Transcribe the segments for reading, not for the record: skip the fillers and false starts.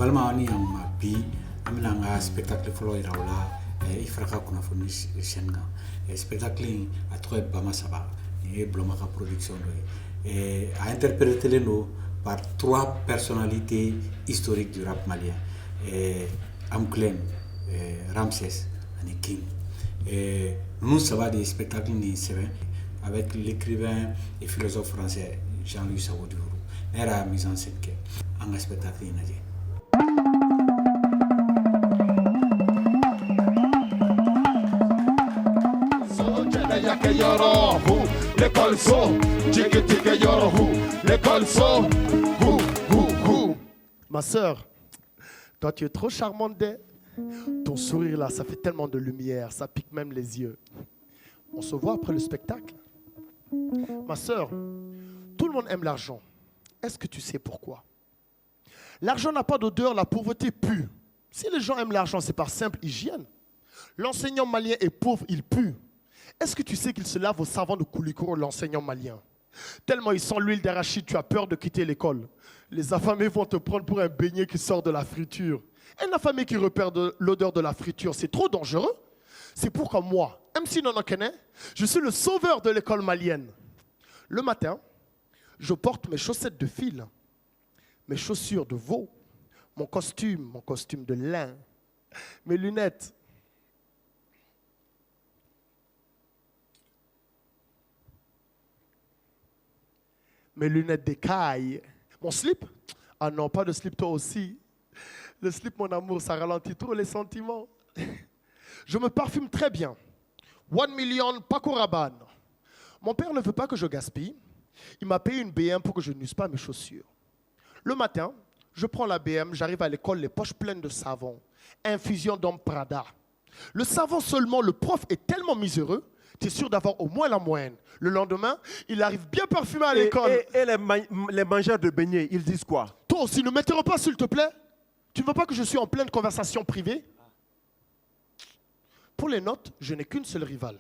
balma ni am bi amna nga spectacle folo iraula il fraka kuna foni shenga spectacle a trois bama saba et blomaka production a interprété les noms par trois personnalités historiques du rap malien Amclem, Ramsès et King. Nous, ça va des spectacles avec l'écrivain et philosophe français Jean-Louis Savodiourou. Elle a mis en scène un spectacle. Ma sœur, toi tu es trop charmante. Ton sourire là, ça fait tellement de lumière, ça pique même les yeux. On se voit après le spectacle. Ma sœur, tout le monde aime l'argent. Est-ce que tu sais pourquoi? L'argent n'a pas d'odeur, la pauvreté pue. Si les gens aiment l'argent, c'est par simple hygiène. L'enseignant malien est pauvre, il pue. Est-ce que tu sais qu'il se lave au savon de Koulikoro, l'enseignant malien? Tellement il sent l'huile d'arachide, tu as peur de quitter l'école. Les affamés vont te prendre pour un beignet qui sort de la friture. Un affamé qui repère l'odeur de la friture, c'est trop dangereux. C'est pourquoi moi, MC Nonokene, je suis le sauveur de l'école malienne. Le matin, je porte mes chaussettes de fil, mes chaussures de veau, mon costume de lin, mes lunettes. Mes lunettes d'écaille. Mon slip? Ah non, pas de slip toi aussi. Le slip, mon amour, ça ralentit trop les sentiments. Je me parfume très bien. 1 million Paco Rabanne. Mon père ne veut pas que je gaspille. Il m'a payé une BM pour que je n'use pas mes chaussures. Le matin, je prends la BM, j'arrive à l'école, les poches pleines de savon. Infusion d'homme Prada. Le savon seulement, le prof est tellement miséreux, tu es sûr d'avoir au moins la moyenne. Le lendemain, il arrive bien parfumé à l'école. Et les mangeurs de beignets, ils disent quoi? Toi aussi, ne m'interromps pas s'il te plaît. Tu ne veux pas que je suis en pleine conversation privée? Pour les notes, je n'ai qu'une seule rivale.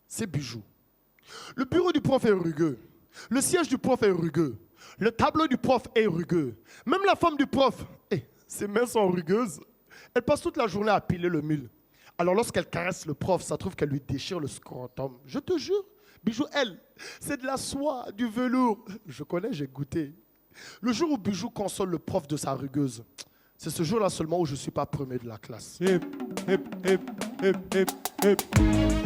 C'est Bijou. Le bureau du prof est rugueux. Le siège du prof est rugueux. Le tableau du prof est rugueux. Même la femme du prof, ses mains sont rugueuses. Elle passe toute la journée à piler le mule. Alors lorsqu'elle caresse le prof, ça trouve qu'elle lui déchire le scrotum. Je te jure, Bijou, elle, c'est de la soie, du velours. Je connais, j'ai goûté. Le jour où Bijou console le prof de sa rugueuse, c'est ce jour-là seulement où je ne suis pas premier de la classe.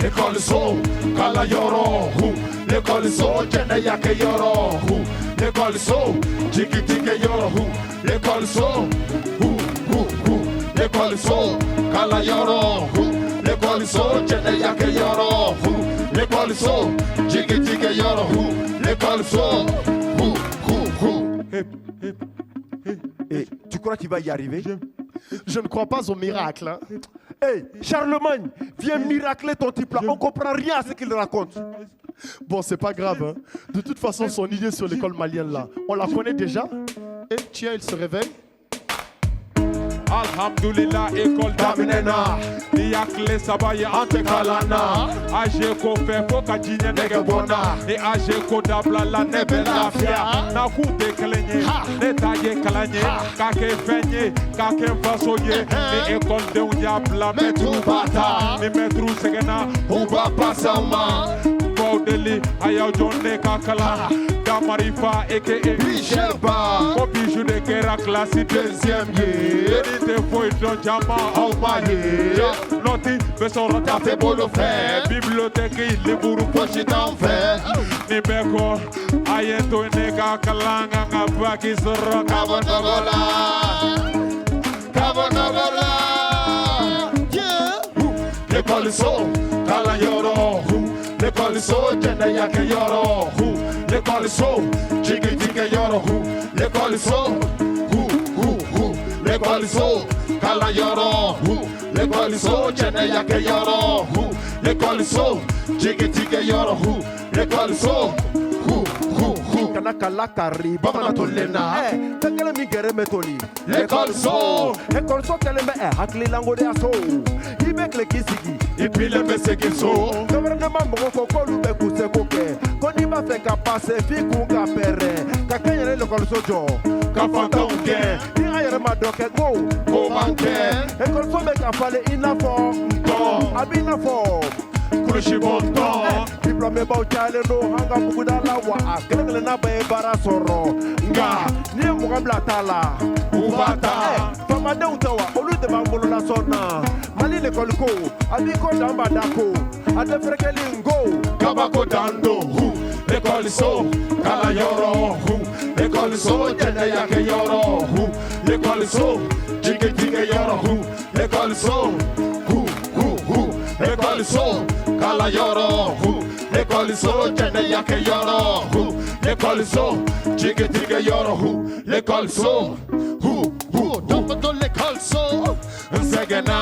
L'école so, kala yoro hu. L'école so, jena yake yoro hu. L'école so, jiki tike yoro hu. L'école so, hu hu hu. L'école so, kala yoro hu. L'école so, jena yake yoro hu. L'école so, jiki tike yoro hu. L'école so, hu hu hu. Et tu crois qu'il va y arriver? Je ne crois pas au miracle. Hein? Hey, Charlemagne, viens miracler ton type là. On ne comprend rien à ce qu'il raconte. Bon, c'est pas grave. Hein? De toute façon, son idée sur l'école malienne là, on la connaît déjà. Et tiens, il se réveille. Alhamdulillah, école d'Aminena. Yakle sabaye ante kalana. Aje ko fe fo ka jinye nege bona. E aje ko dabla la nebe lafia. Na kute kalenye, ne taye kalanye. Kake fenye, kake fasoye. E école de unya bla metru bata. Ni metru segena, uba pasama. Baudeli, ayaw jonne kakala. Gamarifa eke Bichelba. Ko bijou de kera classe deuxième year. Te foi don jama au maye. Noti besoro ta fe bolo fe. Bibliothèque le buru pochi d'enfer. Ni beko ayeto nega kalanga ngabaki soro kabonogola. Kabonogola. L'école so kala yoro. L'école so jenda yake yoro. L'école so jigi jigi yoro. L'école so l'école so kala yoro l'école so jene yake yoro l'école so jige jige yoro l'école so kana kala kari bamana tolena tekele mi gere metoli l'école so kele me hakli lango de aso ibekle kisigi ipile meseki so gouvernement mo ko kolu be kuse ko ke koni ma fe ka passe fi ku ka pere ka kɛ yɛrɛ lekɔliso jɔ ka fantanw gɛn ni an yɛrɛ ma dɔ kɛ ko b'an kɛ ekɔliso bɛ ka falen i n'a fɔ ntɔn a b'i n'a fɔ kulusibontɔn diplɔme baw cayalen don an ka buguda la wa a kelen kelenna bɛɛ ye baara sɔrɔ nka n'i ye mɔgɔ bila t'a la u b'a ta faamadenw tɛ wa olu de b'an bolo lasɔn na mali lekɔliko a b'i ko dan b'a da ko a tɛ fɛrɛkɛli nko kabako dan don lekɔliso kalanyɔrɔ lekɔliso jɛnɛya kɛ yɔrɔ lekɔliso jigijigɛ yɔrɔ lekɔliso lekɔliso kalanyɔrɔ lekɔliso jɛnɛya kɛ yɔrɔ lekɔliso jigijigɛ yɔrɔ lekɔliso Dɔnku lekɔliso n sɛgɛnna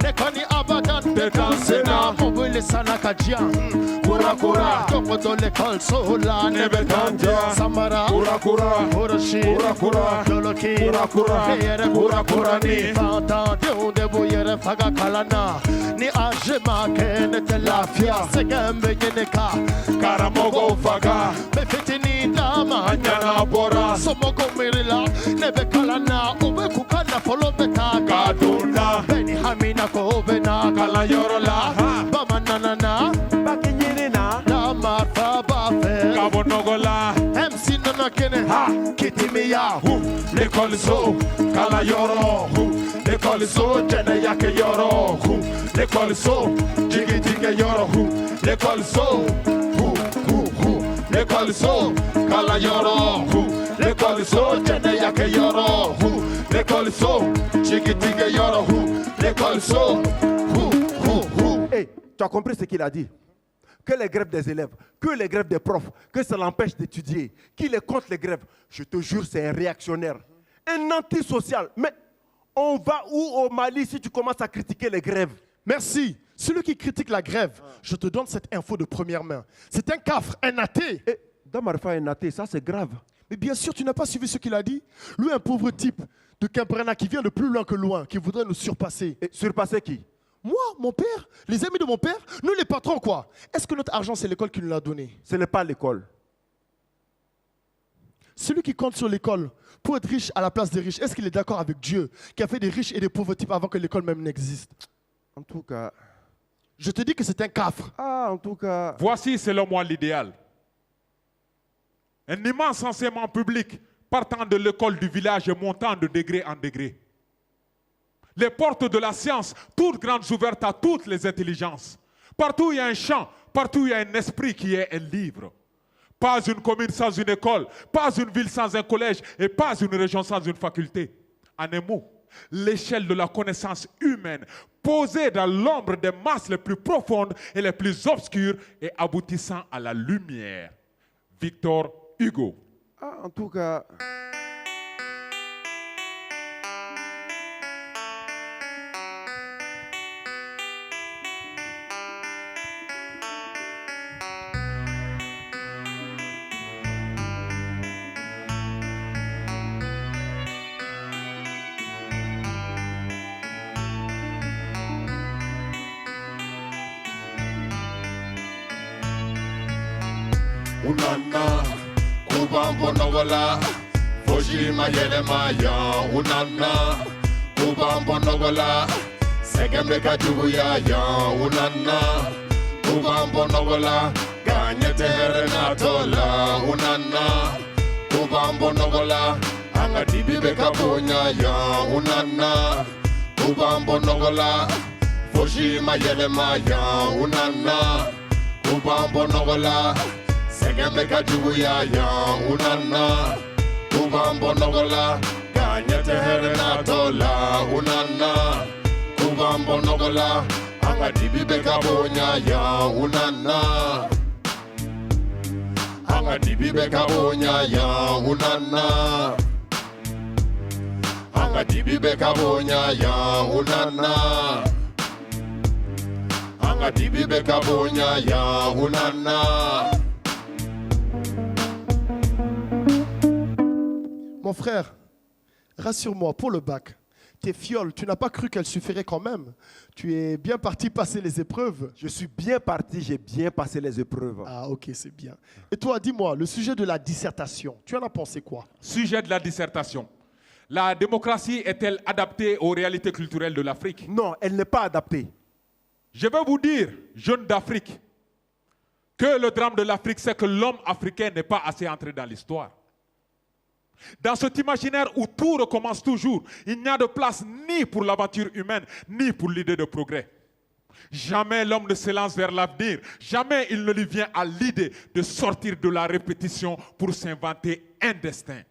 ne kɔni abadan tɛ kan senna o wele sanna ka diyan kurakura dɔnku lekɔliso la ne bɛ taa diya samara kurakura korosi kurakura doloki kurakura ne yɛrɛ kurakurani fantandenw de b'u yɛrɛ faga kalan na ni age ma kɛ ne tɛ lafiya sɛgɛn bɛ ɲini ka karamɔgɔw faga bɛ fitinin d'a ma a ɲana bɔra somɔgɔw miiri la ne bɛ kalan na u bɛ k'u ka nafolo bɛ taa ka don na bɛɛ ni hamina ko bɛ na kalanyɔrɔ la bamanan na baki ɲini na da marifa b'a fɛ ka bɔ nɔgɔ la MC nana kɛnɛ kitimiya lekɔliso kalanyɔrɔ lekɔliso jɛnɛya kɛ yɔrɔ lekɔliso jigijigɛ yɔrɔ lekɔliso lekɔliso kalanyɔrɔ lekɔliso jɛnɛya kɛ yɔrɔ lekɔliso jigijigɛ yɔrɔ lekɔliso. Hey, tu as compris ce qu'il a dit? Que les grèves des élèves, que les grèves des profs, que ça l'empêche d'étudier, qu'il est contre les grèves. Je te jure, c'est un réactionnaire, un antisocial. Mais on va où au Mali si tu commences à critiquer les grèves? Merci. Celui qui critique la grève, je te donne cette info de première main. C'est un cafre, un athée. Et Damarfa est athée, ça c'est grave. Mais bien sûr, tu n'as pas suivi ce qu'il a dit. Lui, un pauvre type de Kemprena qui vient de plus loin que loin, qui voudrait nous surpasser. Et surpasser qui? Moi, mon père, les amis de mon père, nous les patrons quoi? Est-ce que notre argent, c'est l'école qui nous l'a donné? Ce n'est pas l'école. Celui qui compte sur l'école pour être riche à la place des riches, est-ce qu'il est d'accord avec Dieu qui a fait des riches et des pauvres types avant que l'école même n'existe? En tout cas... Je te dis que c'est un cafre. Ah, en tout cas... Voici, selon moi, l'idéal. Un immense enseignement public partant de l'école du village et montant de degré en degré. Les portes de la science, toutes grandes ouvertes à toutes les intelligences. Partout où il y a un champ, partout où il y a un esprit qui est un livre. Pas une commune sans une école, pas une ville sans un collège et pas une région sans une faculté. En un mot, l'échelle de la connaissance humaine posée dans l'ombre des masses les plus profondes et les plus obscures et aboutissant à la lumière. Victor Hugo. Ah, en tout cas... Unana, kubambo nogola, foshi mayele maya. Unana, kubambo nogola, segembe kajugu ya ya. Unana, kubambo nogola, ganyete herena tola. Unana, kubambo nogola, anga dibibe kabonya ya. Unana, kubambo nogola, foshi mayele maya. Unana, kubambo nogola. Segembe kajugu ya ya. Unana, kubambo nogola, ganyete herena tola. Unana, kubambo nogola, anga dibibe kabonya ya. Unana, anga dibibe kabonya ya. Unana, anga dibibe kabonya ya. Unana, anga dibibe kabonya ya. Unana. Mon frère, rassure-moi, pour le bac, Tes fioles, tu n'as pas cru qu'elles suffiraient quand même. Tu es bien parti passer les épreuves. Je suis bien parti, j'ai bien passé les épreuves. Ah, ok, c'est bien. Et toi, dis-moi, le sujet de la dissertation, tu en as pensé quoi? Sujet de la dissertation. La démocratie est-elle adaptée aux réalités culturelles de l'Afrique? Non, elle n'est pas adaptée. Je vais vous dire, jeunes d'Afrique, que le drame de l'Afrique, c'est que l'homme africain n'est pas assez entré dans l'histoire. Dans cet imaginaire où tout recommence toujours, il n'y a de place ni pour l'aventure humaine, ni pour l'idée de progrès. Jamais l'homme ne se lance vers l'avenir, jamais il ne lui vient à l'idée de sortir de la répétition pour s'inventer un destin.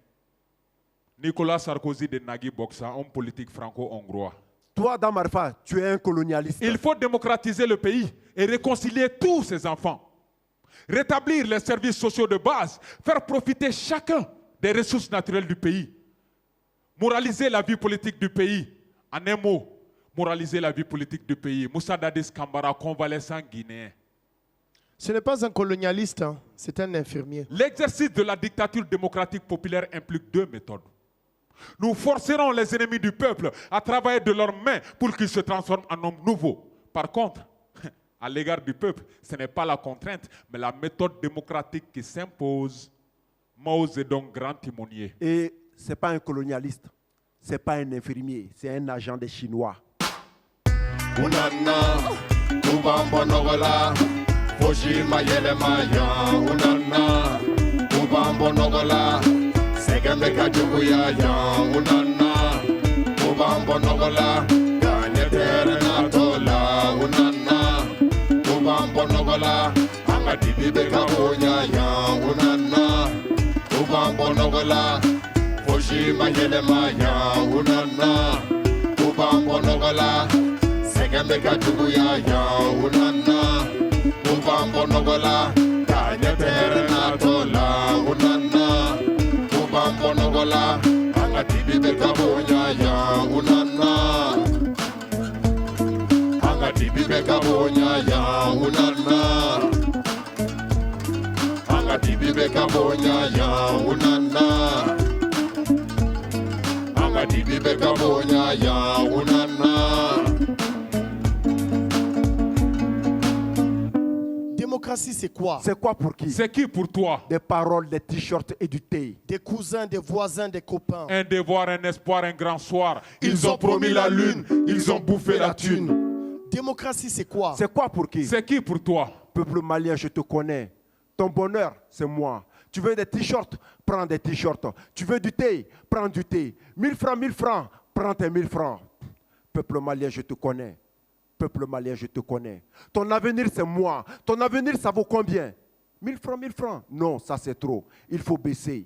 Nicolas Sarkozy de Nagui Boksa, homme politique franco-hongrois. Toi, Damarfa, tu es un colonialiste. Il faut démocratiser le pays et réconcilier tous ses enfants. Rétablir les services sociaux de base, faire profiter chacun des ressources naturelles du pays. Moraliser la vie politique du pays. En un mot, moraliser la vie politique du pays. Moussa Dadis Kambara, convalescent guinéen. Ce n'est pas un colonialiste, hein, c'est un infirmier. L'exercice de la dictature démocratique populaire implique deux méthodes. Nous forcerons les ennemis du peuple à travailler de leurs mains pour qu'ils se transforment en hommes nouveaux. Par contre, à l'égard du peuple, ce n'est pas la contrainte, mais la méthode démocratique qui s'impose. Mao Zedong, grand timonier. Et ce n'est pas un colonialiste, ce n'est pas un infirmier, c'est un agent des Chinois. Unana, Ubambo Nogola, Fushima Yelemaya, Unana, Ubambo Nogola, Segameka Jubuyaya, Unana, Ubambo Nogola, Ganyetere Natola, Unana, Ubambo Nogola, Angadibi Beka Unyaya, Unana, Ubambo Nogola, Fushima Yelemaya, Unana, Ubambo Nogola, Segameka Jubuyaya, Unana, Ubambo Nogola, Ganyetere Natola, Unana, Ubambo Nogola, Angadibi Beka Unyaya, Unana, Angadibi Beka Unyaya, Unana, Angadibi Beka Unyaya, Unana, Angadibi Beka Unyaya, Unana. Démocratie, c'est quoi? C'est quoi pour qui? C'est qui pour toi? Des paroles, des t-shirts et du thé. Des cousins, des voisins, des copains. Un devoir, un espoir, un grand soir. Ils ont promis la lune, ils ont bouffé la thune. Démocratie, c'est quoi? C'est quoi pour qui? C'est qui pour toi? Peuple malien, je te connais. Ton bonheur, c'est moi. Tu veux des t-shirts? Prends des t-shirts. Tu veux du thé? Prends du thé. 1000 francs, prends tes 1000 francs. Peuple malien, je te connais. Peuple malien, je te connais. Ton avenir, c'est moi. Ton avenir, ça vaut combien? 1000 francs. Non, ça c'est trop. Il faut baisser.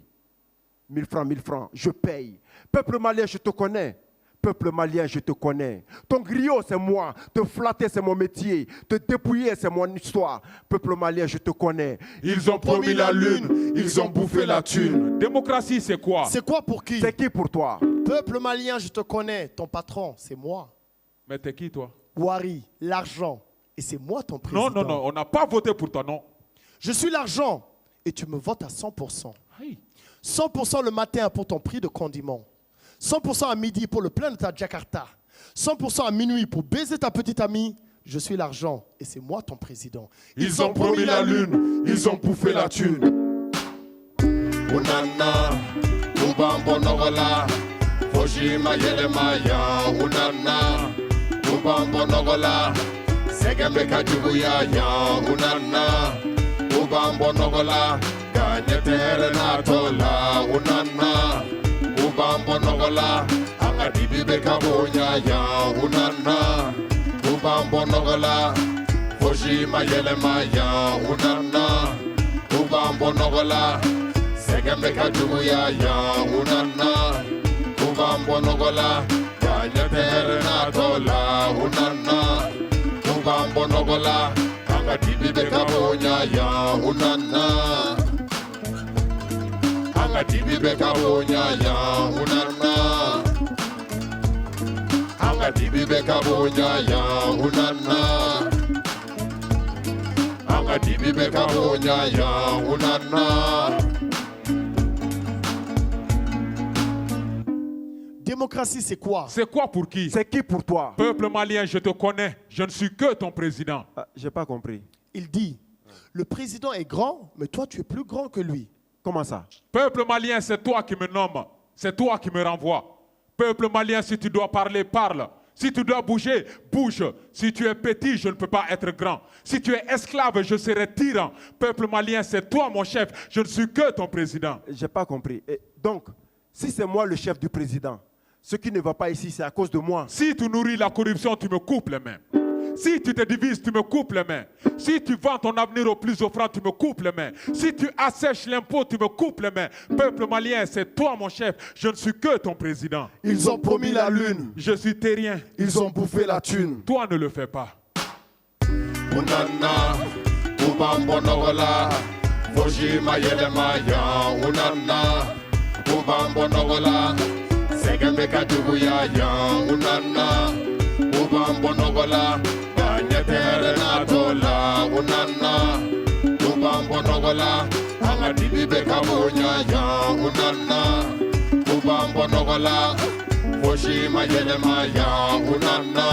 1000 francs, je paye. Peuple malien, je te connais. Peuple malien, je te connais. Ton griot, c'est moi. Te flatter, c'est mon métier. Te dépouiller, c'est mon histoire. Peuple malien, je te connais. Ils ont promis la lune, ils ont bouffé la thune. Démocratie, c'est quoi? C'est quoi pour qui? C'est qui pour toi? Peuple malien, je te connais. Ton patron, c'est moi. Mais t'es qui, toi? Wari, l'argent. Et c'est moi ton président. Non, on n'a pas voté pour toi, non. Je suis l'argent. Et tu me votes à 100%. Hey. 100% le matin pour ton prix de condiment. 100% à midi pour le plein de ta Jakarta. 100% à minuit pour baiser ta petite amie. Je suis l'argent et c'est moi ton président. Ils ont promis la lune, ils ont bouffé la thune. Unana, Ubambo Nogola, Fushima Yelemaya, Unana, Ubambo Nogola, Segameka Jubuyaya, Unana, Ubambo Nogola, Ganyetere Natola, Unana, Ubambo Nogola, Angadibi Beka Unyaya, Unana, Ubambo Nogola, Fushima Yelemaya, Unana, Ubambo Nogola, Segameka Jubuyaya, Unana, Ubambo Nogola, Ganyetere Natola, Unana, Ubambo Nogola, Angadibi Beka Unyaya, Unana, Angadibi Beka Unyaya, Unana, Angadibi Beka Unyaya, Unana, Angadibi Beka Unyaya, Unana. Démocratie, c'est quoi? C'est quoi pour qui? C'est qui pour toi? Peuple malien, je te connais. Je ne suis que ton président. Ah, j'ai pas compris. Il dit, le président est grand, mais toi, tu es plus grand que lui. Comment ça? Peuple malien, c'est toi qui me nomme. C'est toi qui me renvoie. Peuple malien, si tu dois parler, parle. Si tu dois bouger, bouge. Si tu es petit, je ne peux pas être grand. Si tu es esclave, je serai tyran. Peuple malien, c'est toi mon chef. Je ne suis que ton président. J'ai pas compris. Et donc, si c'est moi le chef du président, ce qui ne va pas ici, c'est à cause de moi. Si tu nourris la corruption, tu me coupes les mains. Si tu te divises, tu me coupes les mains. Si tu vends ton avenir au plus offrant, tu me coupes les mains. Si tu assèches l'impôt, tu me coupes les mains. Peuple malien, c'est toi mon chef. Je ne suis que ton président. Ils ont promis la lune. Je suis terrien. Ils ont bouffé la thune. Toi, ne le fais pas. Unana, ubambonogola, Fojima yelemaya, unana, ubambonogola, Segemeka dubuya ya, unana, ubambonogola, Ganyetere natola, unana, ubambonogola, Angadibi beka bonya ya, unana, ubambonogola, Fojima yelemaya, unana,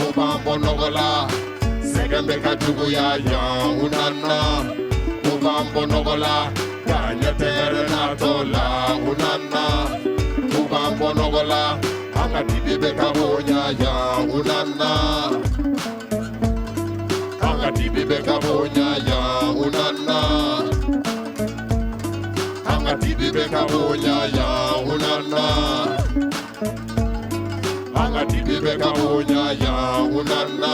ubambonogola, Segemeka dubuya ya, unana, ubambonogola, Ganyetere natola, unana, ubambonogola, Angadibi beka bonya ya, unana, Angadibi beka bonya ya, unana, Angadibi beka bonya ya, unana, Angadibi beka bonya ya, unana,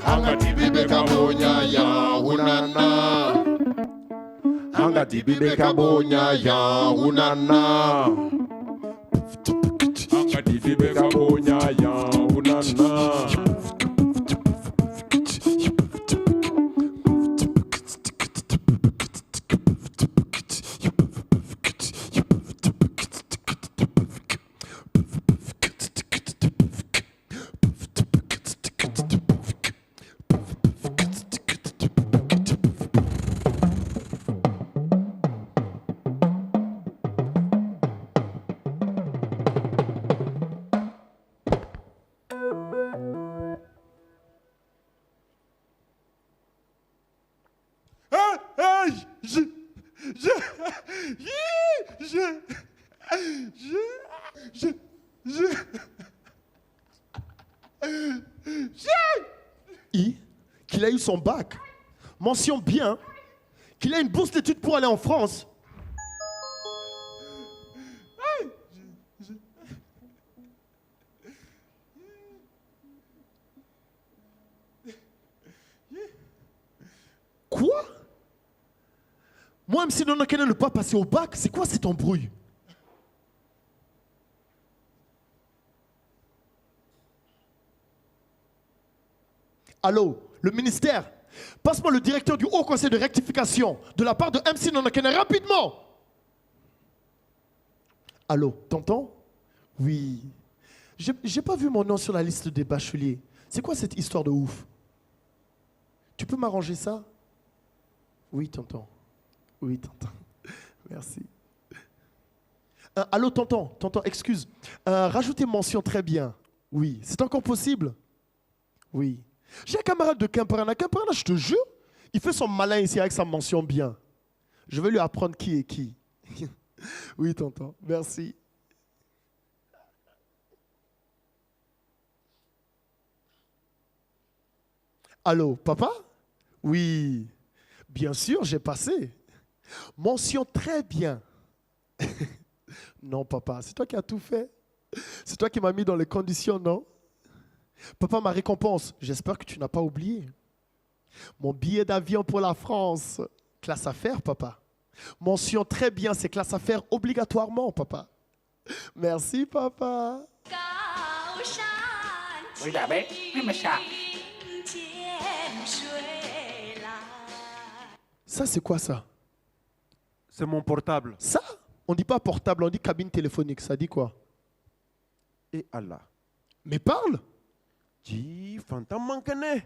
Angadibi beka bonya ya, unana, Angadibi beka bonya ya, unana, Angadibi beka bonya ya, unana. Qu'il a eu son bac, mention bien, qu'il a une bourse d'études pour aller en France. Quoi? Moi, MC Nonokene ne pas passer au bac, c'est quoi cette embrouille? Allô, le ministère, passe-moi le directeur du Haut Conseil de rectification de la part de MC Nonokene, rapidement. Allô, t'entends? Oui. J'ai pas vu mon nom sur la liste des bacheliers. C'est quoi cette histoire de ouf? Tu peux m'arranger ça? Oui, tonton. Oui, tonton. Merci. Allô, tonton, excuse. Rajoutez mention très bien. Oui, c'est encore possible? Oui. J'ai un camarade de Kemperana. Kemperana, je te jure, il fait son malin ici avec sa mention bien. Je vais lui apprendre qui est qui. Oui, tonton, merci. Allô, papa? Oui, bien sûr, j'ai passé. Mention très bien. Non, papa, c'est toi qui as tout fait. C'est toi qui m'as mis dans les conditions, non? Papa, ma récompense, j'espère que tu n'as pas oublié. Mon billet d'avion pour la France. Classe affaires, papa. Mention très bien, c'est classe affaires obligatoirement, papa. Merci, papa. Ça, c'est quoi ça? C'est mon portable. Ça? On dit pas portable, on dit cabine téléphonique. Ça dit quoi? Et Allah. Mais parle! Dis, Fantam Mankane.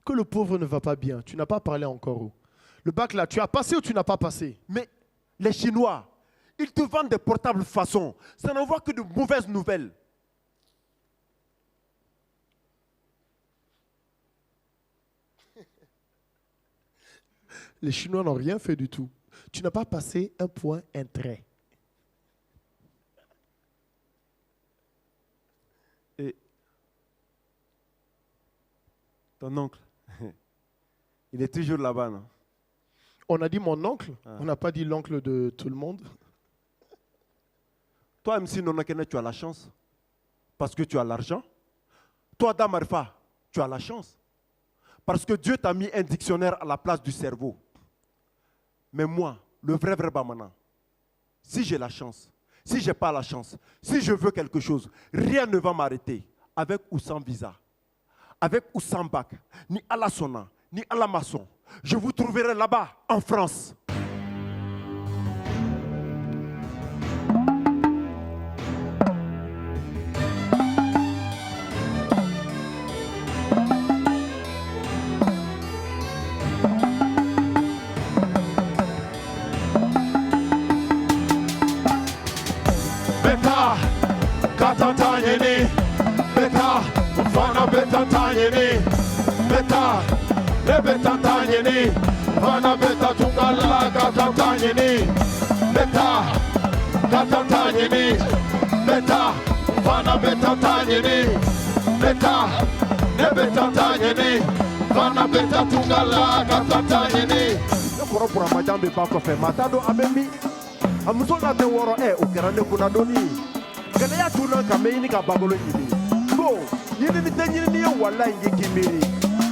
Que le pauvre ne va pas bien. Tu n'as pas parlé encore. Le bac là, tu as passé ou tu n'as pas passé? Mais les Chinois, Ils te vendent des portables façon. Ça n'envoie que de mauvaises nouvelles. Les Chinois n'ont rien fait du tout. Tu n'as pas passé un point, un trait. Et ton oncle, il est toujours là-bas, non? On a dit mon oncle, on n'a pas dit l'oncle de tout le monde. Toi, MC Nonakene, tu as la chance. Parce que tu as l'argent. Toi, Damarfa, tu as la chance. Parce que Dieu t'a mis un dictionnaire à la place du cerveau. Mais moi, le vrai Bamana, si j'ai la chance, si je n'ai pas la chance, si je veux quelque chose, rien ne va m'arrêter, avec ou sans visa, avec ou sans bac, ni à la sonna, ni à la maçon. Je vous trouverai là-bas, en France. Beta, Katatayeni, Beta, Fana Betatayeni, Beta, Lebetatayeni, Fana Beta Tungala, Katatayeni, Beta, Katatayeni, Beta, Fana Betatayeni, Beta, Lebetatayeni, Fana Beta Tungala, Katatayeni. Le kɔrɔ bɔra majambe ba kɔfɛ matado abemi a muso na tɛ wɔɔrɔ o kɛra ne kunna dɔɔni gɛlɛya tunna ka mɛ ɲini ka bagolo ɲini bon ɲinini tɛ ɲinini ye walayi ye k'i miiri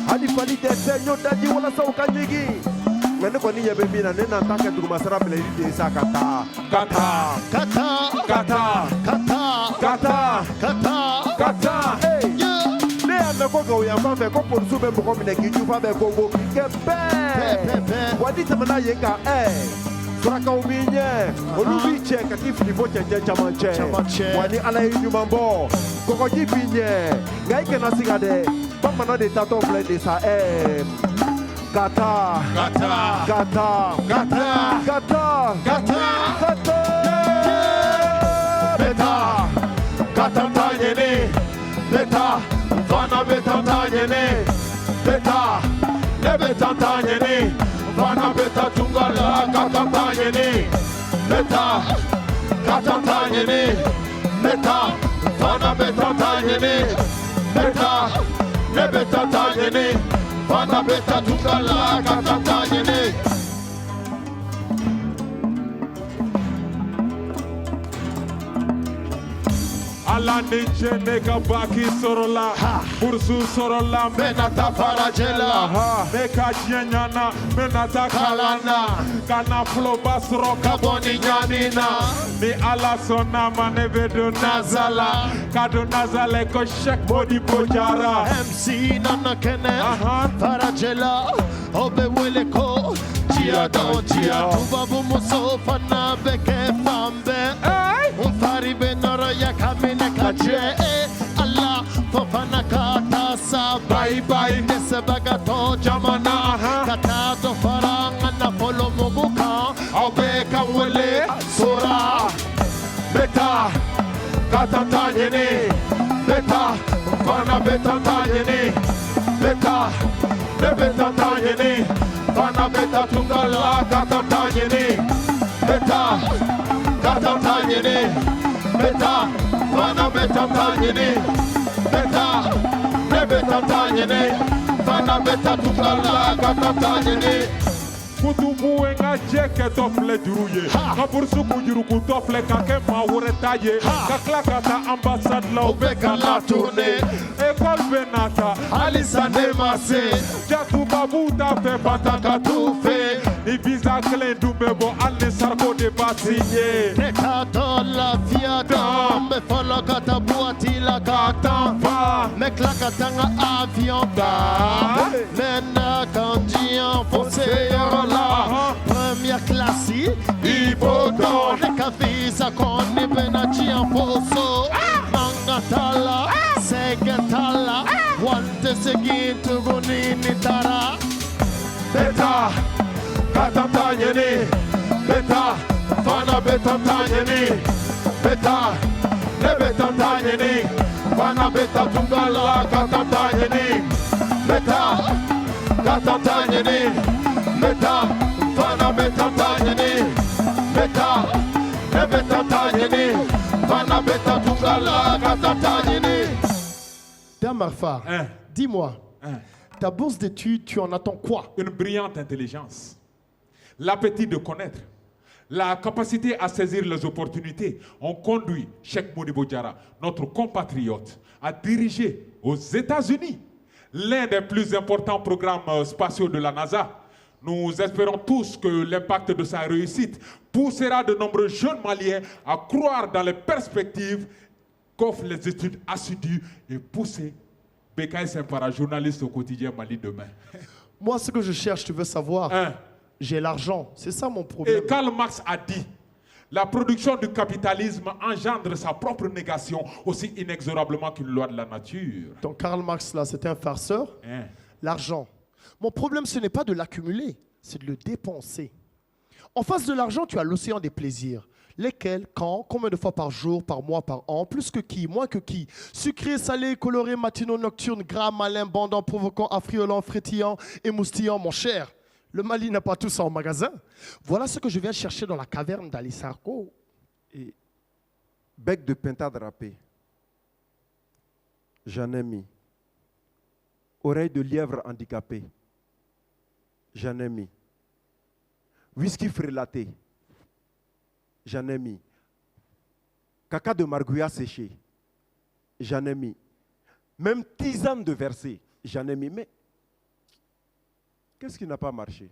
hali fali tɛ fɛn ɲɔ daji walasa u ka ɲigi nka ne kɔni ɲɛ bɛ min na ne na ta kɛ dugumasira minɛ yiri den sa ka taa ka taa Kata, ka taa kata, ka taa kata. ka taa ne y'a mɛn ko gawo yan fan fɛ ko polisiw bɛ mɔgɔ minɛ k'i jufa bɛ kongo k'i kɛ bɛɛ wa ni tɛmɛna yen kan surakaw b'i ɲɛ olu b'i cɛ ka t'i fili fo cɛncɛn caman cɛ wa ni ala ye ɲuman bɔ kɔgɔji b'i ɲɛ nka i kana siga dɛ bamanan de tatɔ filɛ de sa ka taa ka taa ka taa ka taa ka taa ka taa ka taa Beta, Katatayeni, Beta, Fana Betatayeni, Beta, Lebetatayeni, Fana Beta Tungala, Katatayeni, Beta, Katatayeni, Beta, Fana Betatayeni, Beta, Lebetatayeni, Fana Beta Tungala, Katatayeni. Ala ninche nega baki sorola, bursu sorola, menata farajela, meka jenyana, menata kalana, kana flow basro kaboni nyamina, ni ala sona manevedo nazala, kado nazale ko shek body bojara. MC Nonakene, Farajela, Obe Wileko, Chia Don Chia, Ubabu Muso Fana Beke Fambe, Umfari Benora Yakamine Kaje, Allah Fofana Kata Sa, Bye bye, Desebagato Jamana, Katato Farangana Polo Mubuka, Obe Kamwele, Sora, Beta, Katatayeni, Beta, Fana Betatayeni, Beta, Lebetatayeni, Fana Beta Tungala, Katatayeni, Beta, Katatayeni, Beta, Fana Betatayeni, Beta, Lebetatayeni, Fana Beta Tungala, Katatayeni. Kutubu enga jeke tofle juruye ka bursu ku juru ku tofle ka ke ma wore taye ka klaka ta ambassade la obeka la tourner école benata alisa de masse jatu babu ta fe pataka tu fe ni visa clé dumbe bo alle sarko de basigné Rekato la fiata, me follow kata buati la kata, va me klakatanga avion ba, mena kandian foncé la première classe, Ibodo neka visa koni benachi en poso, mangatala, segetala, wante segin tugunini tara. Beta Katatayeni Beta Fana betantanyeni. Beta. Ne betantanyeni. Fana beta tungala katantanyeni. Beta. Katantanyeni. Beta. Fana betantanyeni. Beta. Ne betantanyeni. Fana beta tungala katantanyeni. Damarfa, dis-moi, ta bourse d'études, tu en attends quoi? Une brillante intelligence, l'appétit de connaître, la capacité à saisir les opportunités ont conduit Cheikh Modibo Diarra, notre compatriote, à diriger aux États-Unis l'un des plus importants programmes spatiaux de la NASA. Nous espérons tous que l'impact de sa réussite poussera de nombreux jeunes Maliens à croire dans les perspectives qu'offrent les études assidues et poussées. Bekay Sempara, journaliste au quotidien Mali demain. Moi, ce que je cherche, tu veux savoir, j'ai l'argent. C'est ça mon problème. Et Karl Marx a dit, la production du capitalisme engendre sa propre négation aussi inexorablement qu'une loi de la nature. Donc Karl Marx, là, c'était un farceur. L'argent. Mon problème, ce n'est pas de l'accumuler, c'est de le dépenser. En face de l'argent, tu as l'océan des plaisirs. Lesquels, quand, combien de fois par jour, par mois, par an, plus que qui, moins que qui, sucré, salé, coloré, matinaux, nocturne, gras, malin, bandant, provoquant, affriolant, frétillant, émoustillant, mon cher. Le Mali n'a pas tout ça en magasin. Voilà ce que je viens chercher dans la caverne d'Ali Sarko. Et bec de pintade râpé. J'en ai mis. Oreille de lièvre handicapé. J'en ai mis. Whisky frélaté. J'en ai mis. Caca de margouilla séché. J'en ai mis. Même tisane de versé. J'en ai mis. Mais qu'est-ce qui n'a pas marché?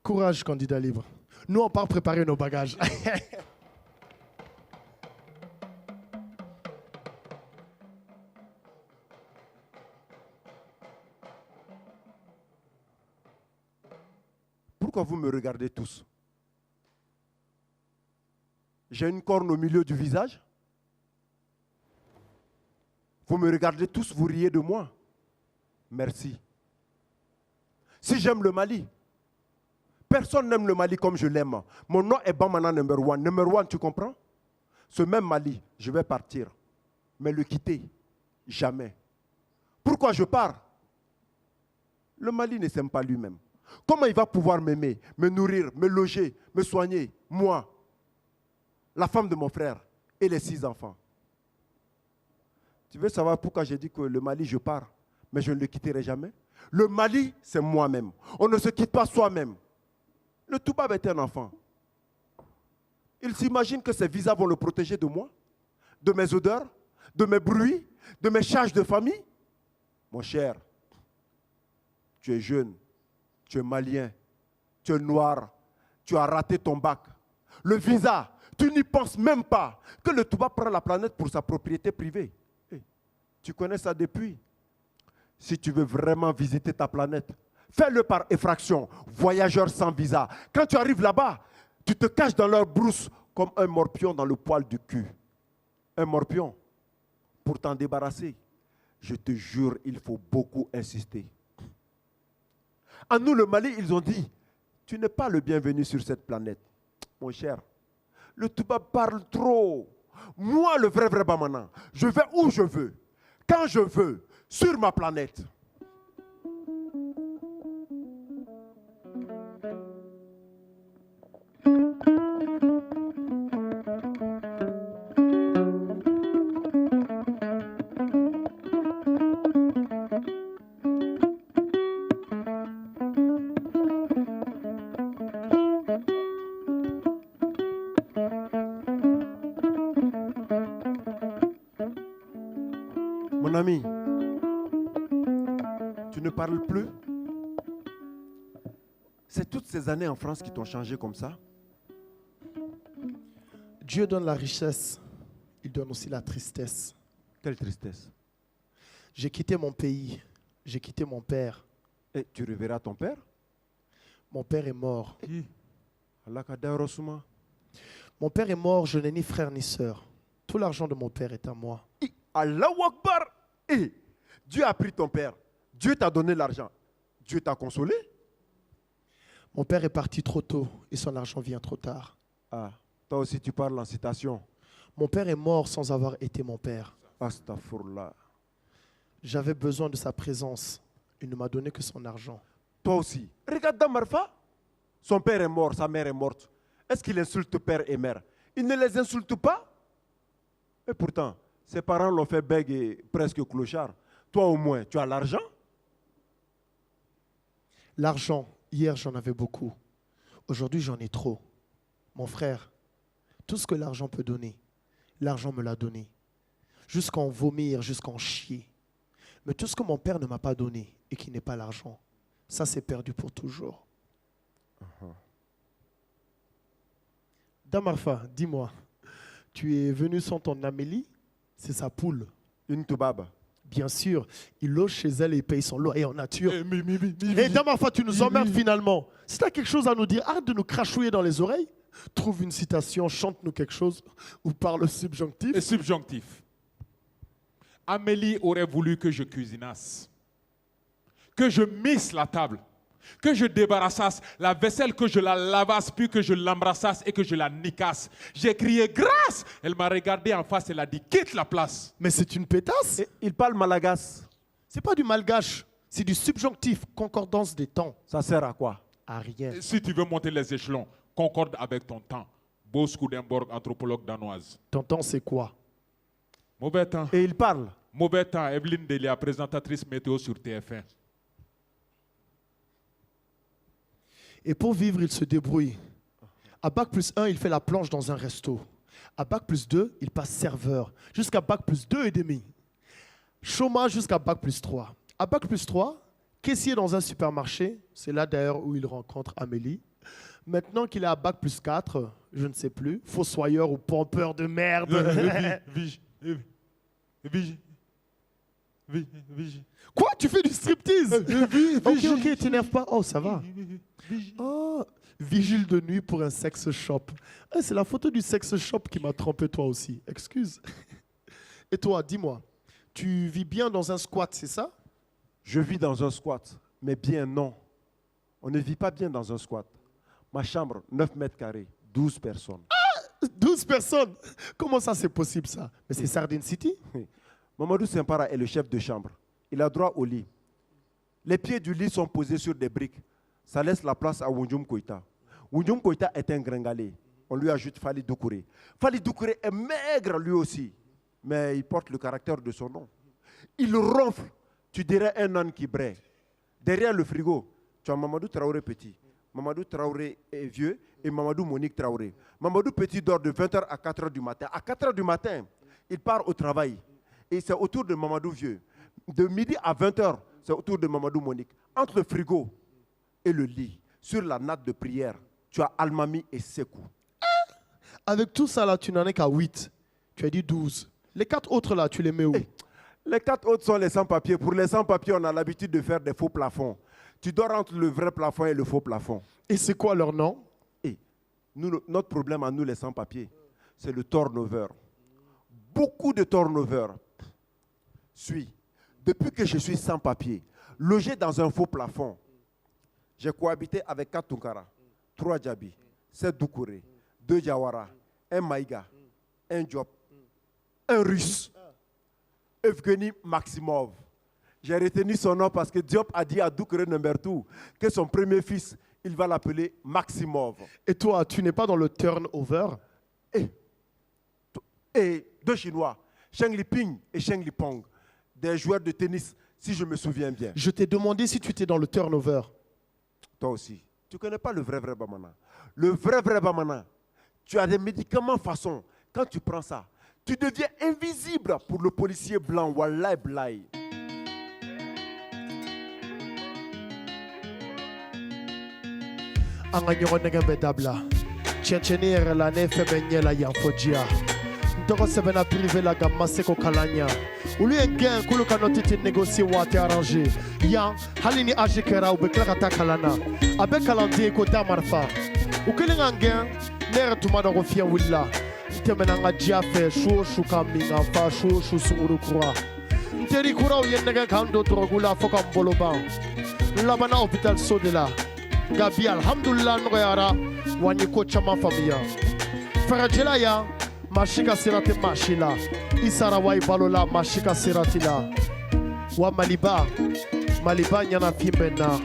Courage, candidat libre. Nous, on part préparer nos bagages. Pourquoi vous me regardez tous? J'ai une corne au milieu du visage. Vous me regardez tous, vous riez de moi. Merci. Si j'aime le Mali, personne n'aime le Mali comme je l'aime. Mon nom est Bamana number one. Number one, tu comprends? Ce même Mali, je vais partir. Mais le quitter, jamais. Pourquoi je pars? Le Mali ne s'aime pas lui-même. Comment il va pouvoir m'aimer, me nourrir, me loger, me soigner, moi, la femme de mon frère et les 6 enfants? Tu veux savoir pourquoi j'ai dit que le Mali, je pars, mais je ne le quitterai jamais? Le Mali, c'est moi-même. On ne se quitte pas soi-même. Le Toubab est un enfant. Il s'imagine que ses visas vont le protéger de moi, de mes odeurs, de mes bruits, de mes charges de famille. Mon cher, tu es jeune, tu es malien, tu es noir, tu as raté ton bac. Le visa, tu n'y penses même pas que le Toubab prend la planète pour sa propriété privée. Hey, tu connais ça depuis. Si tu veux vraiment visiter ta planète, fais-le par effraction, voyageur sans visa. Quand tu arrives là-bas, tu te caches dans leur brousse comme un morpion dans le poil du cul. Un morpion, pour t'en débarrasser, je te jure, il faut beaucoup insister. À nous, le Mali, ils ont dit, tu n'es pas le bienvenu sur cette planète. Mon cher, le Toubab parle trop. Moi, le vrai Bamana, je vais où je veux, quand je veux, sur ma planète. Mon ami, tu ne parles plus? C'est toutes ces années en France qui t'ont changé comme ça? Dieu donne la richesse, il donne aussi la tristesse. Quelle tristesse. J'ai quitté mon pays, j'ai quitté mon père. Et tu reverras ton père? Mon père est mort. Allah Kadar Osuma. Mon père est mort, je n'ai ni frère ni sœur. Tout l'argent de mon père est à moi. Allahu Akbar. Et Dieu a pris ton père. Dieu t'a donné l'argent. Dieu t'a consolé. Mon père est parti trop tôt et son argent vient trop tard. Ah, toi aussi tu parles en citation. Mon père est mort sans avoir été mon père. Astaghfirullah. J'avais besoin de sa présence. Il ne m'a donné que son argent. Toi aussi. Regarde Damarfa. Son père est mort, sa mère est morte. Est-ce qu'il insulte père et mère? Il ne les insulte pas. Et pourtant, ses parents l'ont fait bègue et presque clochard. Toi au moins, tu as l'argent? L'argent, hier j'en avais beaucoup. Aujourd'hui j'en ai trop. Mon frère, tout ce que l'argent peut donner, l'argent me l'a donné. Jusqu'à en vomir, jusqu'à en chier. Mais tout ce que mon père ne m'a pas donné et qui n'est pas l'argent, ça c'est perdu pour toujours. Damarfa, dis-moi, tu es venu sans ton Amélie? C'est sa poule. Une toubab. Bien sûr, il loge chez elle et il paye son loyer en nature. Et Damarfa, tu nous emmerdes finalement. Si tu as quelque chose à nous dire, arrête de nous crachouiller dans les oreilles. Trouve une citation, chante-nous quelque chose ou parle subjonctif. Et subjonctif. Amélie aurait voulu que je cuisinasse, que je misse la table, que je débarrassasse la vaisselle, que je la lavasse, puis que je l'embrassasse et que je la nicasse. J'ai crié grâce. Elle m'a regardé en face, elle a dit quitte la place. Mais c'est une pétasse. Et il parle malagas. C'est pas du malgache, c'est du subjonctif, concordance des temps. Ça sert à quoi? À rien. Si tu veux monter les échelons, concorde avec ton temps. Bos Coudenborg, anthropologue danoise. Ton temps c'est quoi? Mauvais temps. Et il parle. Mauvais temps, Evelyne Delia, présentatrice météo sur TF1. Et pour vivre, il se débrouille. À Bac plus 1, il fait la planche dans un resto. À Bac plus 2, il passe serveur. Jusqu'à Bac plus 2 et demi. Chômage jusqu'à Bac plus 3. À Bac plus 3, caissier dans un supermarché. C'est là d'ailleurs où il rencontre Amélie. Maintenant qu'il est à Bac plus 4, je ne sais plus, fossoyeur ou pompeur de merde. Quoi? Tu fais du striptease? Ok, t'énerve pas. Oh, ça va. Oh, vigile de nuit pour un sex shop. Ah, c'est la photo du sex shop qui m'a trompé toi aussi. Excuse. Et toi, dis-moi, tu vis bien dans un squat, c'est ça? Je vis dans un squat, mais bien non. On ne vit pas bien dans un squat. Ma chambre, 9 mètres carrés, 12 personnes. 12 personnes? Comment ça c'est possible ça? Mais c'est Sardine City? Mamadou Sempara est le chef de chambre. Il a droit au lit. Les pieds du lit sont posés sur des briques. Ça laisse la place à Wunjum Koïta. Wunjum Koïta est un gringalé. On lui ajoute Fali Doucouré. Fali Doucouré est maigre lui aussi, mais il porte le caractère de son nom. Il ronfle. Tu dirais un âne qui braie. Derrière le frigo, tu as Mamadou Traoré petit. Mamadou Traoré est vieux et Mamadou Monique Traoré. Mamadou Petit dort de 20h à 4h du matin. À 4h du matin, il part au travail. Et c'est autour de Mamadou Vieux. De midi à 20h, c'est autour de Mamadou Monique. Entre le frigo et le lit, sur la natte de prière, tu as Almami et Sekou. Avec tout ça là, tu n'en es qu'à 8. Tu as dit 12. Les 4 autres là, tu les mets où? Les 4 autres sont les sans-papiers. Pour les sans-papiers, on a l'habitude de faire des faux plafonds. Tu dors entre le vrai plafond et le faux plafond. Et c'est quoi leur nom? Et nous, notre problème à nous, les sans-papiers, c'est le turnover. Beaucoup de turnover. Depuis que je suis sans-papier, logé dans un faux plafond, j'ai cohabité avec 4 Tunkara, 3 Djabi, 7 Doucouré, 2 Jawara, 1 Maïga, 1 Diop, 1 Russe, Evgeny Maximov. J'ai retenu son nom parce que Diop a dit à Doucouré Numbertou que son premier fils, il va l'appeler Maximov. Et toi, tu n'es pas dans le turnover? Et 2 Chinois, Sheng Liping et Sheng Lipong, des joueurs de tennis, si je me souviens bien. Je t'ai demandé si tu étais dans le turnover. Toi aussi. Tu ne connais pas le vrai Bamana. Le vrai Bamana, tu as des médicaments façon. Quand tu prends ça, tu deviens invisible pour le policier blanc. Wallahi Blay. Anganyoro negembe dabla. Tchétchénir la nefe benye la yanfojia. Ndoko sebena privé la gamma seko kalanya. Ulu engen kulu kanotiti négocier wate arrangé. Yan halini ajikera ube klakata kalana. Abe kalandi ko damarfa. Ukelinga ngen nere tumana rofia willa. Temenanga jiafe shu kaminga fa shu sunguru kura. Nteri kura uyennega kando drogula foka mboloban. Labana hôpital Sodela. Gabi alhamdulillah noyara wani ko chama famia farajela ya mashika sirate mashila isara wai balola mashika siratila wa maliba nyana fimbena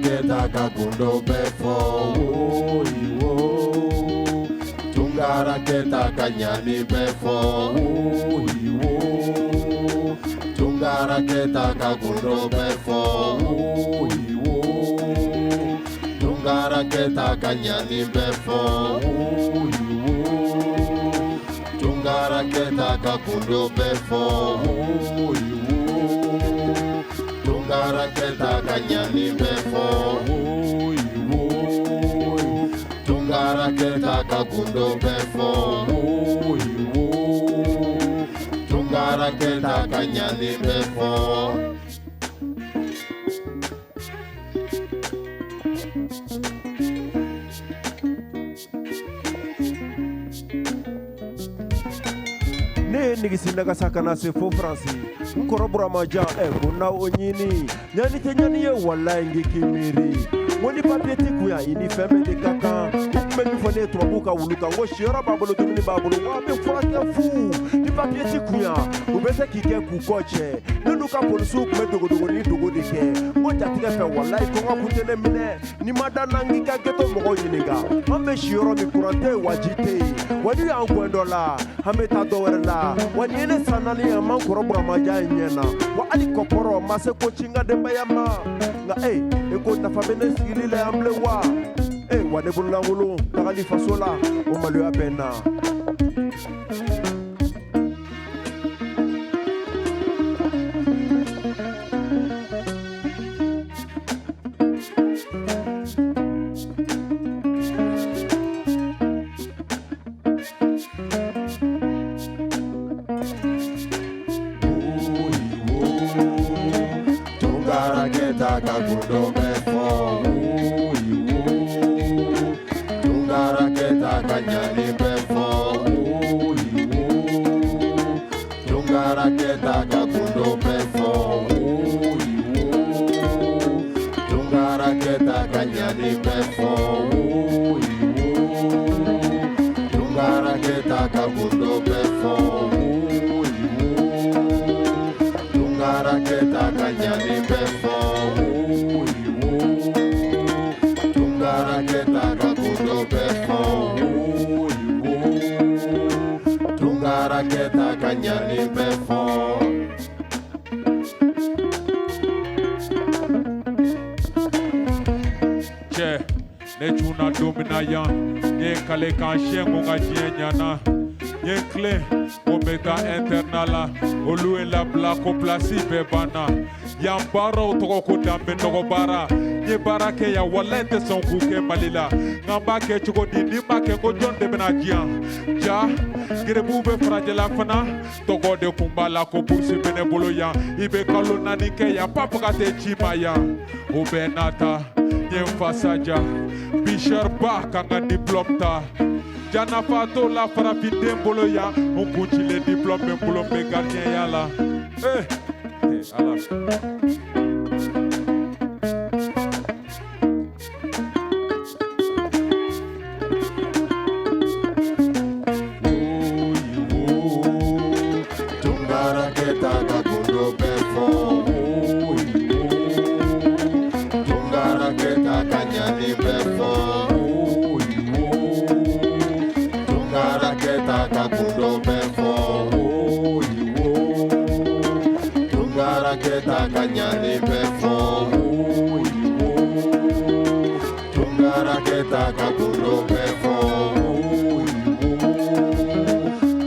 Keta kakundo befo Tungara keta kanyani befo Tungara keta kakundo befo Tungara keta kanyani befo Tungara keta kakundo befo Tungara keta kanyani befo Tungara keta kakundo befo Tungara keta kanyani befo Ne nigisi naga sakana se fo France nkorobura maja kuna onyini nyani tenyani ye wallahi ngikimiri ngoni papier tikuya ini femme de kaka ukme fone trobuka wuluka ngo shira babolo dumini babolo wabe furake fu ni papier tikuya ubese kike ku koche nuka polisu ukme dogodogo ni dogo de ke ngo jatige fe wallahi ko ngakutene mine ni madana ngika geto mogo yininga ambe shiro mi kurante wajite wadi ya ngwendola hameta dowerla wani ene sanani ya mankorobura maja nyena wa ali koporo mase ko chinga demba yama nga eko na fabene sigilile amble wa wane bulangulu tagali fasola o malu ya pena kakundo befo Tungara keta kanyani befo Tungara keta kakundo befo Tungara keta kanyani befo Tungara keta kakundo befo Tungara keta kanyani befo Tungara keta kakundo befo Tungara keta kanyani befo Che ne chuna domina yan ye kale kan shengo nga nyana ye clé omega internala olu la blako plasi bebana yambara otoko ko dambe nogo bara ye barake ya walente son kuke malila ngamba ke chuko di ni make ko jonde bena ja gerebu be frajela fana togo de kumbala ko bursi bene bolo ya ibe kalo nani ke ya papa te chima ya obenata ye fasaja bishar ba kanga diplomta Jana fato la farafide mbolo ya Unkuchi le diplôme mbolo me gardien ya la ala Tungara keta kakundo befo Tungara keta kanyani befo Tungara keta kakundo befo Tungara keta kanyani befo Tungara keta kakundo befo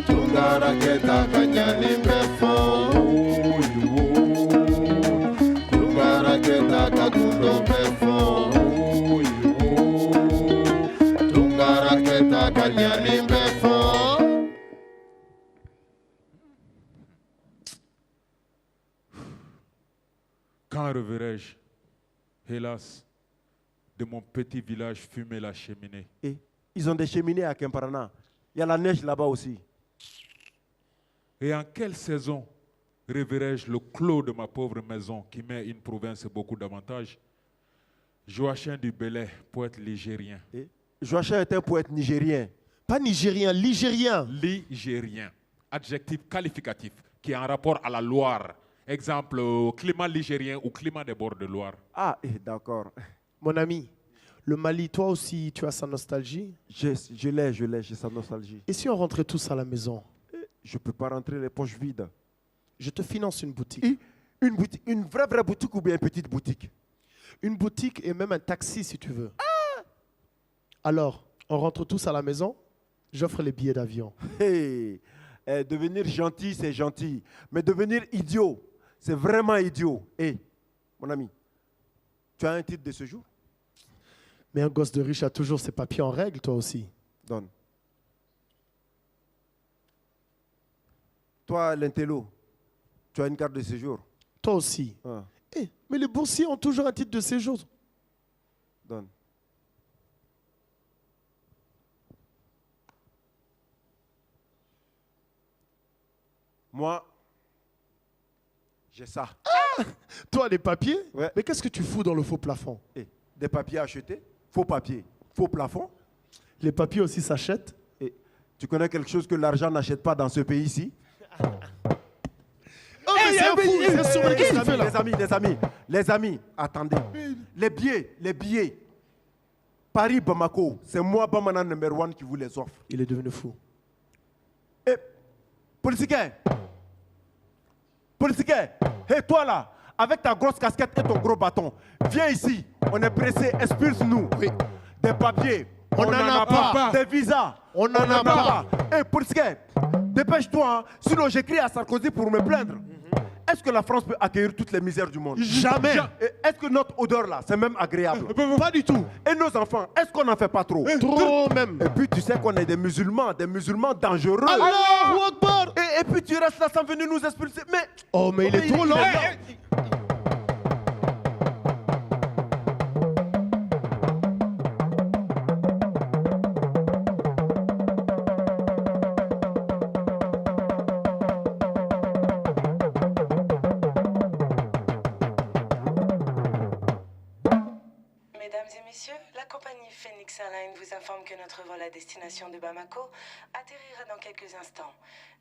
Tungara keta kanyani befo Tungara keta kakundo befo Tungara keta kanyani befo Quand reverrai-je, hélas, de mon petit village fumer la cheminée? Et ils ont des cheminées à Kemparana. Il y a la neige là-bas aussi. Et en quelle saison reverrai-je le clos de ma pauvre maison qui met une province beaucoup d'avantages? Joachim du Belay, poète ligérien. Et Joachim était un poète nigérien. Pas nigérien, ligérien. Ligérien, adjectif qualificatif qui est en rapport à la Loire. Exemple, climat ligérien ou climat des bords de Loire. Ah, d'accord. Mon ami, le Mali, toi aussi, tu as sa nostalgie. J'ai sa nostalgie. Et si on rentrait tous à la maison? Je ne peux pas rentrer les poches vides. Je te finance une boutique. Et une boutique, une vraie boutique ou bien une petite boutique? Une boutique et même un taxi si tu veux. Alors, on rentre tous à la maison, j'offre les billets d'avion. Hey, devenir gentil, c'est gentil. Mais devenir idiot, c'est vraiment idiot. Hey, mon ami, tu as un titre de séjour? Mais un gosse de riche a toujours ses papiers en règle, toi aussi. Donne. Toi, l'intello, tu as une carte de séjour? Toi aussi. Ah, Mais les boursiers ont toujours un titre de séjour. donne. Moi, j'ai ça. Toi, les papiers? Ouais. Mais qu'est-ce que tu fous dans le faux plafond? Hey, des papiers achetés, faux papiers, faux plafond. Les papiers aussi s'achètent. Et tu connais quelque chose que l'argent n'achète pas dans ce pays-ci? Oh, mais c'est un fou, c'est sûr, mais qu'est-ce que tu fais là? Les amis, attendez. Les billets. Paris-Bamako, c'est moi, Bamana numéro 1, qui vous les offre. Il est devenu fou. Et, politicien, hé toi là, avec ta grosse casquette et ton gros bâton, viens ici, on est pressé, expulse-nous. Oui. Des papiers, On n'en a pas. Des visas, On n'en a pas. Hé politicien, dépêche-toi, hein, sinon j'écris à Sarkozy pour me plaindre. Est-ce que la France peut accueillir toutes les misères du monde? Jamais. Et est-ce que notre odeur là, c'est même agréable? Pas du tout. Et nos enfants, est-ce qu'on n'en fait pas trop? Trop même. Et puis tu sais qu'on est des musulmans dangereux. Allahu Akbar. Et puis tu restes là sans venir nous expulser. Mais Oh, mais il est trop lent. Mesdames et messieurs, la compagnie Phoenix Airlines vous informe que notre vol à destination de Bamako atterrira dans quelques instants.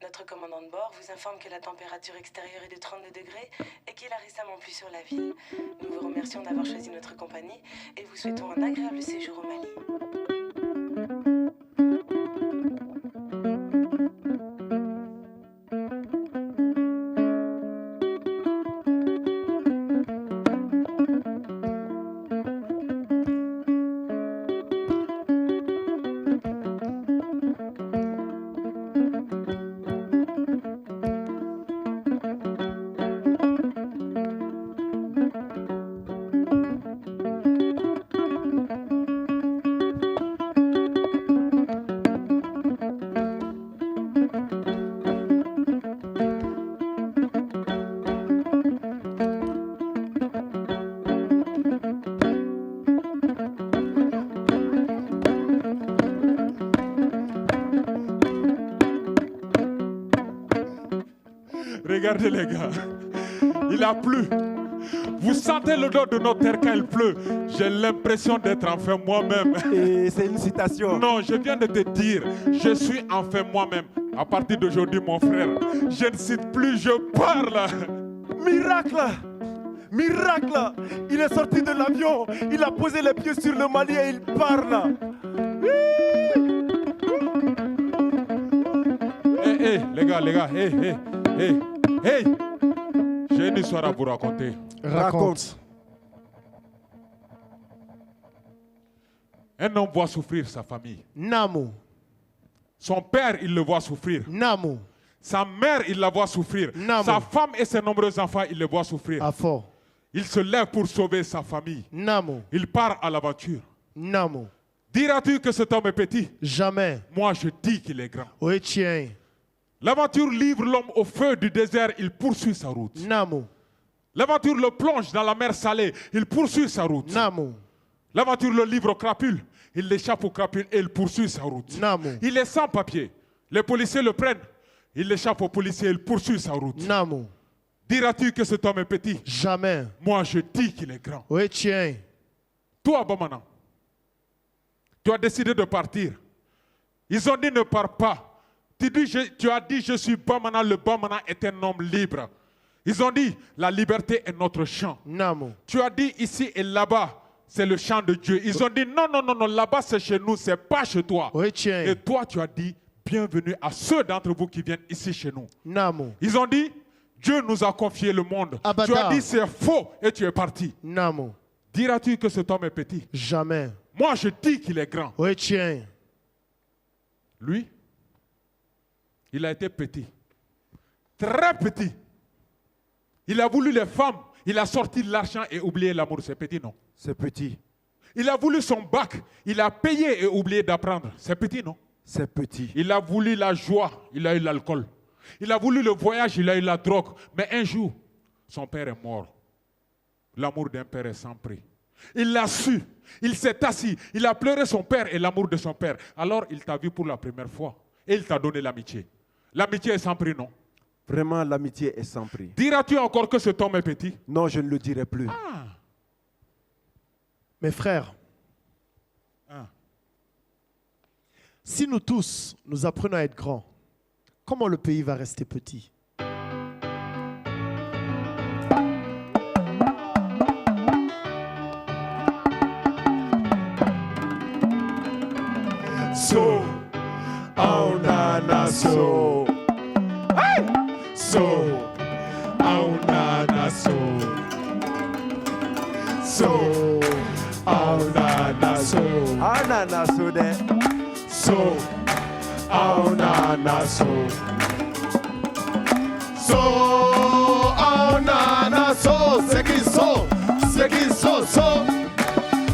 Notre commandant de bord vous informe que la température extérieure est de 32 degrés et qu'il a récemment plu sur la ville. Nous vous remercions d'avoir choisi notre compagnie et vous souhaitons un agréable séjour au Mali. Regardez les gars, il a plu. Vous sentez l'odeur de notre terre quand il pleut. J'ai l'impression d'être enfin moi-même. Et c'est une citation. Non, je viens de te dire, je suis enfin moi-même. À partir d'aujourd'hui, mon frère, je ne cite plus, je parle. Miracle! Miracle! Il est sorti de l'avion, il a posé les pieds sur le Mali et il parle. Hé, les gars, hey, j'ai une histoire à vous raconter. Raconte. Un homme voit souffrir sa famille. Namo. Son père, il le voit souffrir. Namo. Sa mère, il la voit souffrir. Namo. Sa femme et ses nombreux enfants, il les voit souffrir. À fort. Il se lève pour sauver sa famille. Namo. Il part à l'aventure. Namo. Diras-tu que cet homme est petit? Jamais. Moi, je dis qu'il est grand. Oui, tiens. L'aventure livre l'homme au feu du désert. Il poursuit sa route. Namo. L'aventure le plonge dans la mer salée. Il poursuit sa route. Namo. L'aventure le livre au crapule. Il échappe au crapule et il poursuit sa route. Namo. Il est sans papier. Les policiers le prennent. Il échappe aux policiers et il poursuit sa route. Namo. Diras-tu que cet homme est petit? Jamais. Moi, je dis qu'il est grand. Oui, tiens. Toi, Bamana, tu as décidé de partir. Ils ont dit ne pars pas. Tu as dit je suis Bamana, le Bamana est un homme libre. Ils ont dit la liberté est notre champ. Namo. Tu as dit ici et là-bas, c'est le champ de Dieu. Ils ont dit non, là-bas c'est chez nous, c'est pas chez toi. Oui, tiens. Et toi, tu as dit bienvenue à ceux d'entre vous qui viennent ici chez nous. Namo. Ils ont dit Dieu nous a confié le monde. Abada. Tu as dit c'est faux et tu es parti. Namo. Diras-tu que cet homme est petit? Jamais. Moi, je dis qu'il est grand. Oui, tiens. Lui, il a été petit. Très petit. Il a voulu les femmes. Il a sorti l'argent et oublié l'amour. C'est petit, non? C'est petit. Il a voulu son bac. Il a payé et oublié d'apprendre. C'est petit, non? C'est petit. Il a voulu la joie. Il a eu l'alcool. Il a voulu le voyage. Il a eu la drogue. Mais un jour, son père est mort. L'amour d'un père est sans prix. Il l'a su. Il s'est assis. Il a pleuré son père et l'amour de son père. Alors, il t'a vu pour la première fois. Et il t'a donné l'amitié. L'amitié est sans prix, non? Vraiment, l'amitié est sans prix. Diras-tu encore que cet homme est petit? Non, je ne le dirai plus. Mes frères, si nous tous, nous apprenons à être grands, comment le pays va rester petit? So, oh nana, so. Hey! So, oh nana, so. So, oh nana, so. Ah nana, so de. So, oh nana, so. So, oh nana, so. C'est qui so? C'est qui so, so.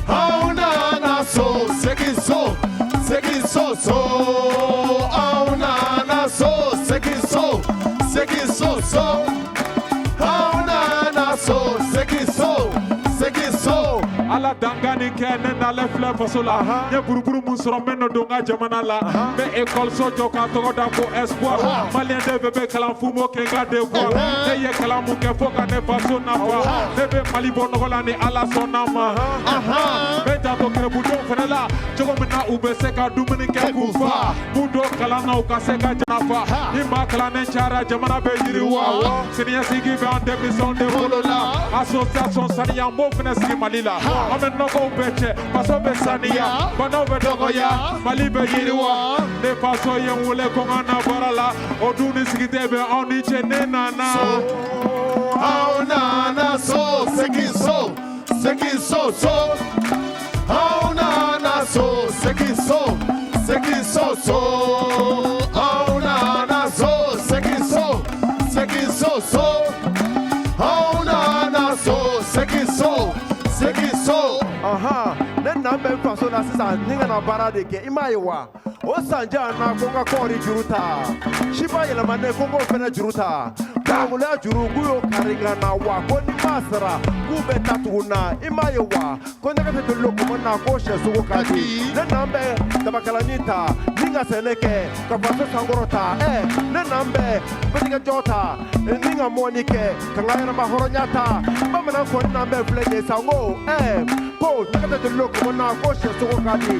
Oh nana, so. C'est qui so? C'est qui so, so. Oh nana, so. C'est qui so? C'est qui so, so. Oh nana, so. C'est qui so? C'est qui so. Ala dangani kene na le fleuve sola. Ye buruburu musoro meno donga jamana la. Me école so joka togo da ko espoir. Malien de bébé kalam fumo ke ga devoir. Ne ye kalam ke foka ne faso na fa. Bébé mali bono la ni ala sonama. Beta to kre budo fenela. Jogo mina ube seka dumini ke kufa. Budo kalana uka seka janafa. Ima kalane chara jamana be yiriwa. Seniya sigi be ande bison de bolola. Association saniya mo fene sigi malila. Amen no go beche, paso be saniya, bano be dogoya, mali be yiriwa, ne paso yen wule kongana barala, oduni sigite be oni chene nana. Oh nana, so, c'est qui so, c'est qui so, so. Oh nana, so, c'est qui so, c'est qui so, so. Oh nana, so, c'est qui so, c'est qui so, so. Oh nana, so, c'est qui so. C'est qui so? Aha, ne nambe faso na sisa ninga na bara de ke imayewa. O sanja na konga kori juruta. Shiba yela mane kongo fena juruta. Kangula juru guyo karinga na wa koni masara. Kube tatuna imayewa. Konga kete loko na koshe sugo kati. Ne nambe tabakalanita. Ninga seneke kafaso sangorota. Ne nambe beninga jota. Ninga monike kangaya na mahoronyata. Bamana koni nambe flege sango. Po nakata de loko na koshe sugo kati.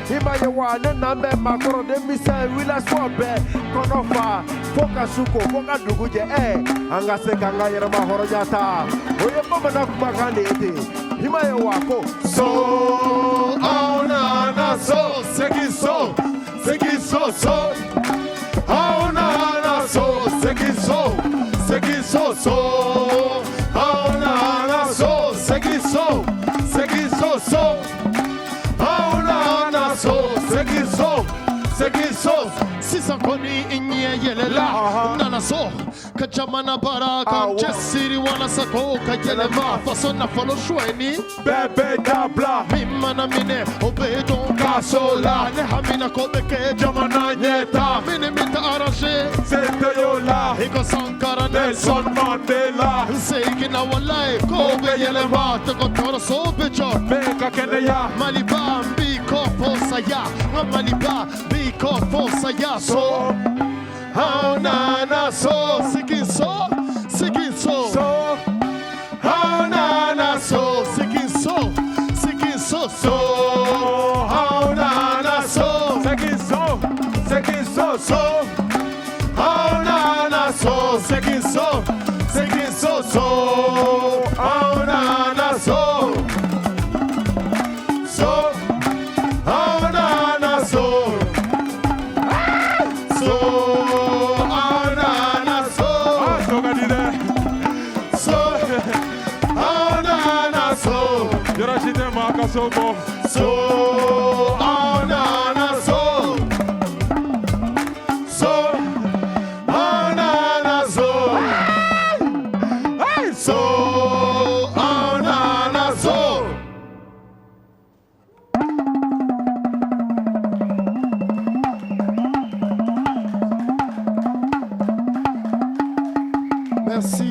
Imayewa ne nambe makoro de misa wila sobe konofa foka suko foka duguje anga seka ngayera mahoro jata oye mama na kumakande ete Imayewa ko so oh nana so seki so so oh nana so seki so so oh nana so seki so so oh nana so seki so Si sans connu, il n'y a yelela nana so kajamana bara kan jesiri wana sako ka yelema faso na folo shweni Bebe dabla mimana mine obedon kasola ne hamina kobeke jamana nyeta mine mita arranger Sente yola iko sankara Nelson Mandela Seikina walai kobe yelema Teko toro sobe jo Meka Kenya Maliba mbiko fosa ya Maliba mbiko fosa ya So How nana so Sikin so Sikin so So How nana so Sikin so Sikin so So How nana so Sekin so So How nana so Sikin so So How nana so So How nana so So How nana so Soga dide So How nana so Yorashite maka sobo So How nana so So How nana so So How nana so Merci.